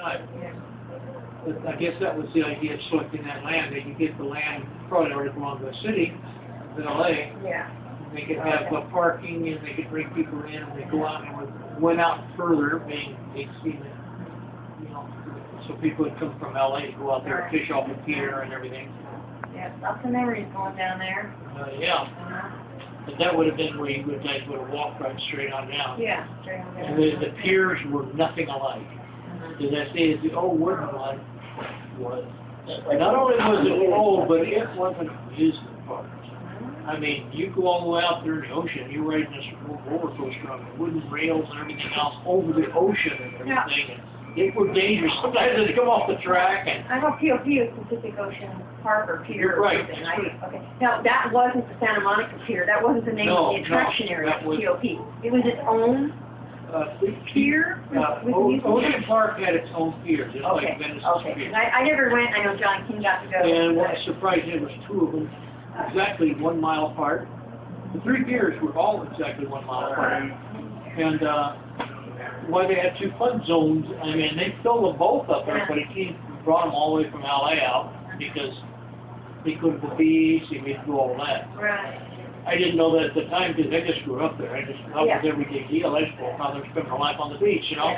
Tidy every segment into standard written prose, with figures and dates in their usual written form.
time. Yeah. But I guess that was the idea of selecting that land. They could get the land probably already belonged to the city, in LA. Yeah. They could have parking, and they could bring people in, and they go out and went out further, being they'd seen it, you know, so people would come from LA to go out there and fish off the pier and everything. Yeah, lots of memories going down there. Yeah. But that would have been where you guys would have walked right straight on down. Yeah, straight on down. And the piers were nothing alike. Because I say the old wooden one was, not only was it old, but it wasn't amusement park. I mean, you go all the way out there in the ocean, you're riding this roller coaster on the wooden rails and everything else over the ocean and everything. And it was dangerous. Sometimes they'd come off the track. And I know POP is Pacific Ocean Harbor Pier or something, right? Okay. Now, that wasn't the Santa Monica Pier. That wasn't the name of the attraction area of POP. It was its own pier? Ocean Park had its own pier, just like Venice's pier. I never went. I know John King got to go. And what surprised me was two of them exactly 1 mile apart. The three piers were all exactly 1 mile apart. And why they had two fun zones, I mean, they filled them both up there, but he brought them all the way from LA out because they couldn't go beach, they could do all that. Right. I didn't know that at the time because I just grew up there. I just thought it was everyday deal. I just thought how they're spending their life on the beach, you know.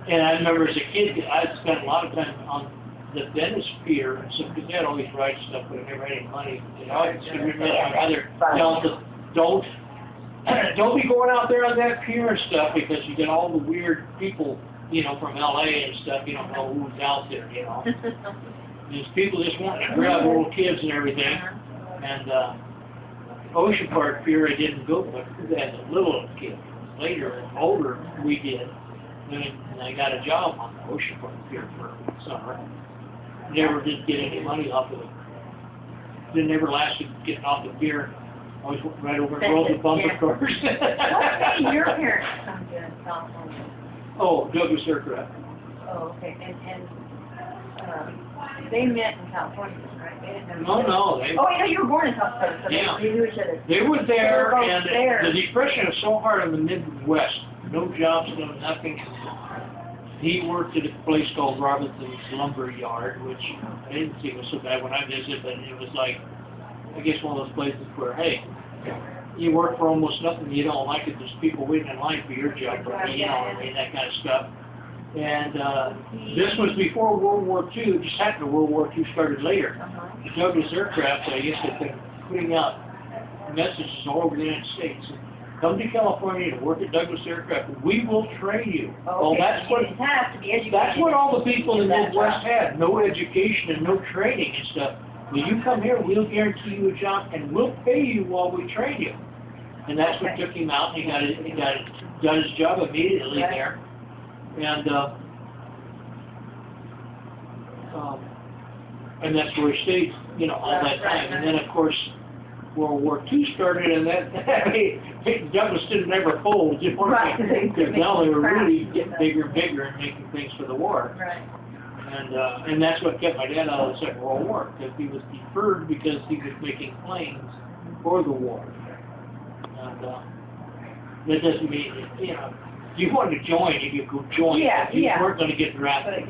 And I remember as a kid, I spent a lot of time on the Venice Pier, and so because they had all these rides and stuff, but I never had any money. You know, I just remember I'd tell them, don't be going out there on that pier and stuff because you get all the weird people, you know, from LA and stuff. You don't know who's out there, you know. These people just wanting to grab little kids and everything. And Ocean Park Pier, I didn't go, but as a little kid. Later, older, we did. And I got a job on the Ocean Park Pier for summer. Never did get any money off of it. Didn't ever lasted getting off the pier. Always went right over and rolled the bumper cars. What made your parents come to California? Oh, Douglas Aircraft. Oh, okay. And they met in California, right? They didn't know No. You were born in California, so they knew each other. They were there, and there. the Depression was so hard in the Midwest. No jobs, no nothing. He worked at a place called Robinson's Lumber Yard, which I didn't see it was so bad when I visited, but it was like, I guess one of those places where, hey, you work for almost nothing, you don't like it, there's people waiting in line for your job, you know, I mean, that kind of stuff. And this was before World War II, just happened World War II started later. The Douglas Aircraft, I guess they've been putting out messages all over the United States. Come to California to work at Douglas Aircraft. We will train you. Well, that's what all the people in the Midwest had. No education and no training and stuff. When you come here, we'll guarantee you a job, and we'll pay you while we train you. And that's what took him out. He got his job immediately there, and that's where he stayed, you know, all that time. And then, of course, World War II started, and that Douglas didn't never fold. You know, because now they were really getting bigger and bigger and making things for the war. Right. And that's what kept my dad out of the Second World War, because he was deferred because he was making planes for the war. And that doesn't mean, you know, you wanted to join, you could join. But you weren't going to get drafted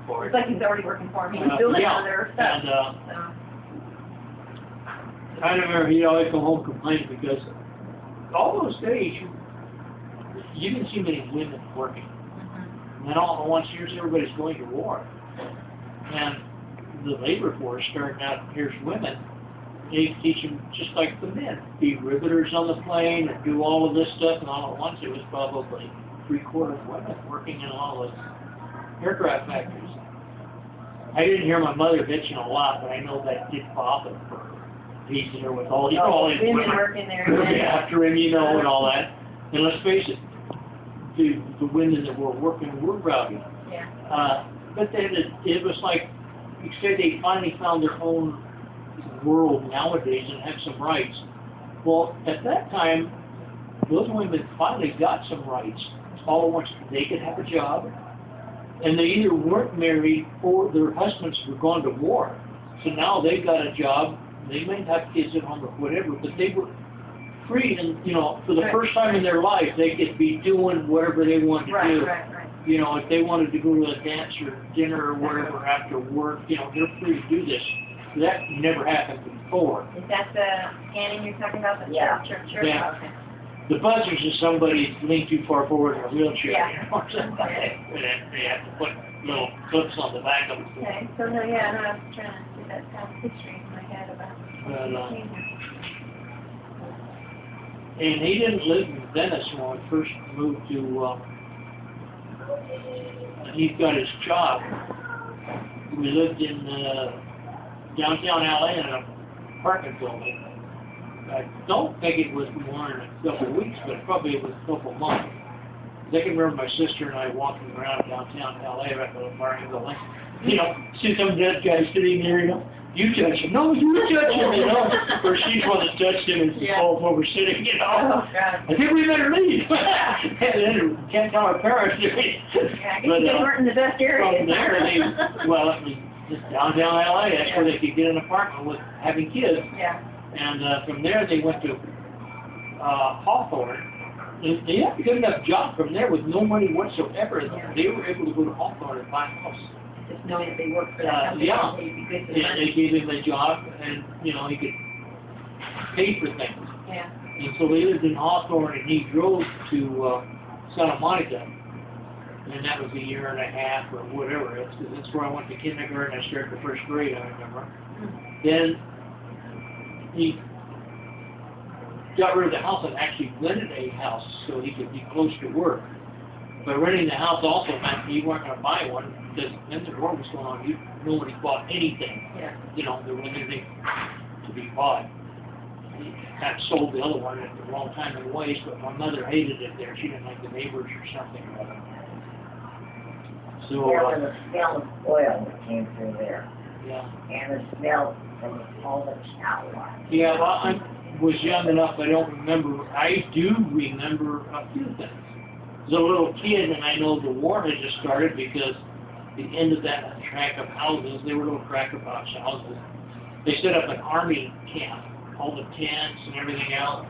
for it. It's like he's already working for him. He's building other stuff. And, I remember he'd always come home complaining because all those days you didn't see many women working. And then all at once, here's everybody's going to war. And the labor force starting out, here's women. They teach them just like the men. Be riveters on the plane and do all of this stuff. And all at once, it was probably 3/4 women working in all those aircraft factories. I didn't hear my mother bitching a lot, but I know that did bother her. He's there with all these women working there. After him, you know, and all that. And let's face it, the women that were working were rowdy. Yeah. But then it was like, you said they finally found their own world nowadays and had some rights. Well, at that time, those women finally got some rights. All at once, they could have a job, and they either weren't married or their husbands were gone to war. So now they got a job. They might have kids at home or whatever, but they were free, and for the first time in their life, they could be doing whatever they wanted to do. Right. If they wanted to go to a dance or dinner or whatever after work, they're free to do this. That never happened before. Is that the canning you're talking about? Yeah. Church? Yeah. Okay. The buzzers is somebody leaned too far forward in a wheelchair. Yeah. Or something. And they have to put little clips on the back of it. Okay, so no, I was trying to do that kind of history in my head about And he didn't live in Venice when we first moved to, he's got his job. We lived in downtown LA in an apartment building. I don't think it was more than a couple of weeks, but probably it was a couple of months. I can remember my sister and I walking around downtown LA right by the apartment building. See some dead guy sitting there, you touch him. No, you touch him, Or she's one that touched him and falls over sitting, Oh, God. I think we better leave. And then can't tell our parents. Yeah, I guess they weren't in the best area. From there, it was just downtown LA. That's where they could get an apartment with having kids. Yeah. And from there, they went to Hawthorne. And they had a good enough job from there with no money whatsoever. They were able to go to Hawthorne and buy a house. Just knowing that they worked for that company, they'd be good for the money. They gave him a job, and he could pay for things. Yeah. And so they lived in Hawthorne, and he drove to Santa Monica, and that was a year and a half or whatever it is, because that's where I went to kindergarten. I started the first grade, I remember. Then he got rid of the house and actually rented a house so he could be close to work. But renting the house also meant you weren't going to buy one, because then the war was going on. Nobody bought anything. Yeah. There wasn't anything to be bought. He kind of sold the other one at the wrong time and waste, but my mother hated it there. She didn't like the neighbors or something. So, and the smell of oil that came through there. Yeah. And the smell from all the shower. Yeah, well, I was young enough, I don't remember. I do remember a few things. As a little kid, and I know the war had just started because the end of that tract of houses, they were little cracker box houses. They set up an army camp, all the tents and everything else.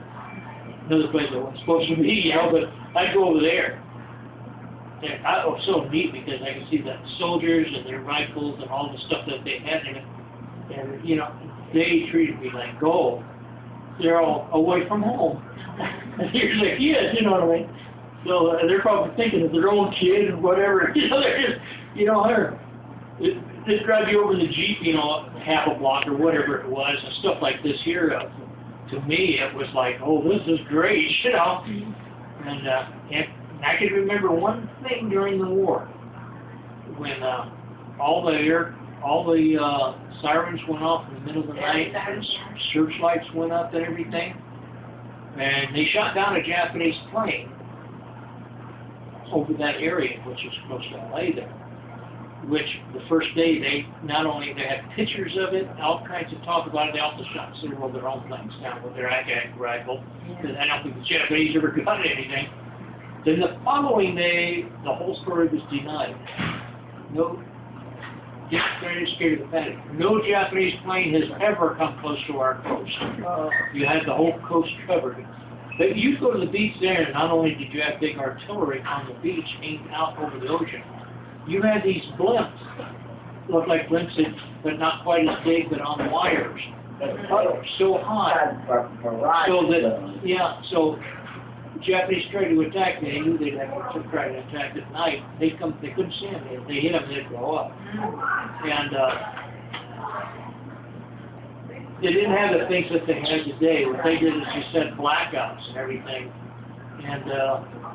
Another place that wasn't supposed to be, but I'd go over there. And it was so neat because I could see the soldiers and their rifles and all the stuff that they had in it. And, they treated me like gold. They're all away from home. And here's a kid, you know what I mean? So they're probably thinking of their own kid and whatever. They're just, they drive you over the Jeep, half a block or whatever it was, and stuff like this here. To me, it was like, oh, this is great, And I can remember one thing during the war when all the sirens went off in the middle of the night, and searchlights went up and everything, and they shot down a Japanese plane over that area, which is close to LA there, which the first day they had pictures of it, all kinds of talk about it. They also shot several of their own planes down with their AK rifle, because I don't think the Japanese ever got anything. Then the following day, the whole story was denied. No Japanese plane has ever come close to our coast. You had the whole coast covered. But you go to the beach there, and not only did you have big artillery on the beach aimed out over the ocean, you had these blimps, looked like blimps, but not quite as big, but on wires. So high. So Japanese tried to attack me. They knew they'd have to try to attack at night. They couldn't see them. If they hit them, they'd blow up. And they didn't have the things that they have today. What they did is just set blackouts and everything. And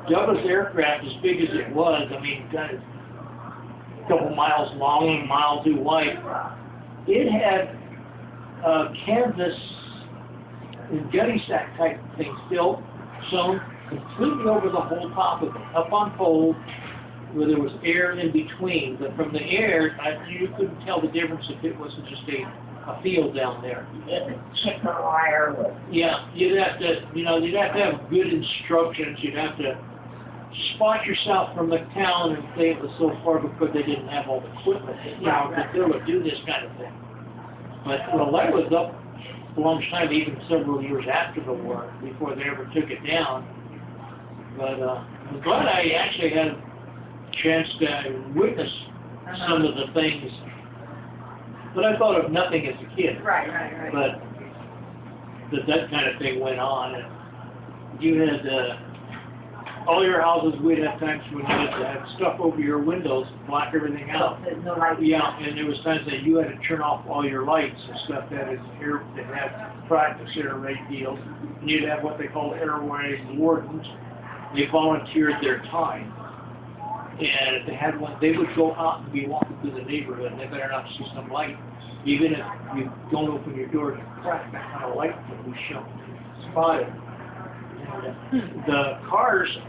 Douglas aircraft, as big as it was, kind of a couple miles long and a mile too wide, it had canvas and gunny sack type things still sewn completely over the whole top of it, up on poles where there was air in between. But from the air, you couldn't tell the difference if it wasn't just a field down there. Chicken wire. Yeah, you'd have to have good instructions. You'd have to spot yourself from the town and say it was so far because they didn't have all the equipment that they would do this kind of thing. But I was up a long time, even several years after the war, before they ever took it down. But I'm glad I actually had a chance to witness some of the things. But I thought of nothing as a kid. Right. But that kind of thing went on. And you had all your houses, we'd have times when you had to have stuff over your windows to block everything out. There's no light. Yeah, and there was times that you had to turn off all your lights and stuff that had practice air raid deals. And you'd have what they call airway wardens. They volunteered their time. And if they had one, they would go out and be walking through the neighborhood, and they better not see some light. Even if you don't open your door, you crack that kind of light will be shown, spotted. And the cars,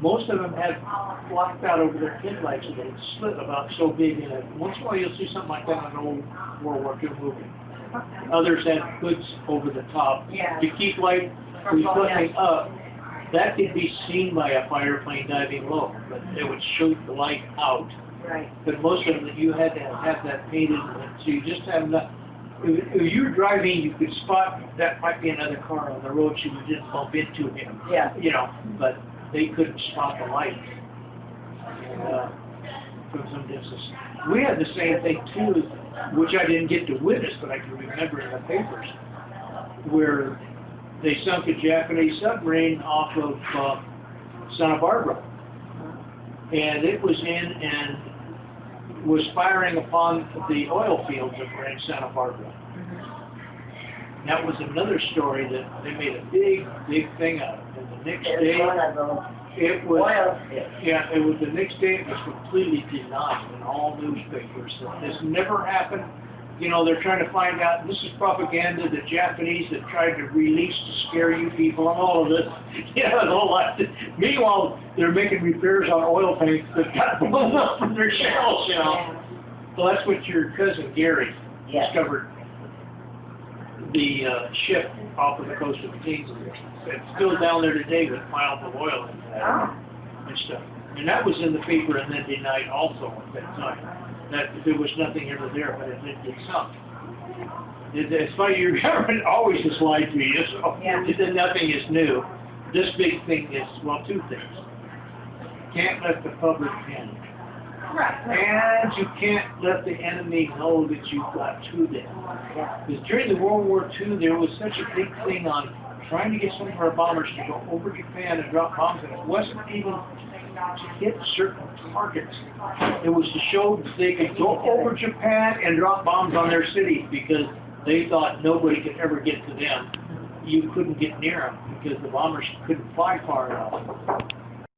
most of them had blocked out over their headlights, and they slit about so big. And once in a while, you'll see something like that on an old World War II movie. Others had hoods over the top to keep light from flipping up. That could be seen by a fighter plane diving low, but it would shoot the light out. Right. But most of them, you had to have that painted, so you just have enough. If you were driving, you could spot that might be another car on the road, so you would just bump into him. Yeah. You know, but they couldn't spot the light from some distance. We had the same thing too, which I didn't get to witness, but I can remember in the papers, where they sunk a Japanese submarine off of Santa Barbara. And it was in and was firing upon the oil fields that were in Santa Barbara. That was another story that they made a big thing out of. And the next day, it was the next day it was completely denied in all newspapers. This never happened. You know, they're trying to find out, this is propaganda, the Japanese that tried to release to scare you people and all of this. Yeah, and all that. Meanwhile, they're making repairs on oil tanks that got blown up from their shells, you know. So that's what your cousin Gary discovered, the ship off of the coast of Queens. It's still down there today with piles of oil and stuff. And that was in the paper and then denied also at that time. That there was nothing ever there, but it did sunk. It's funny, your government always has lied to you, so nothing is new. This big thing is, well, two things. Can't let the public panic. Right. And you can't let the enemy know that you've got to them. Because during the World War II, there was such a big thing on trying to get some of our bombers to go over Japan and drop bombs, and it wasn't even to hit certain targets. It was to show that they could go over Japan and drop bombs on their cities because they thought nobody could ever get to them. You couldn't get near them because the bombers couldn't fly far enough.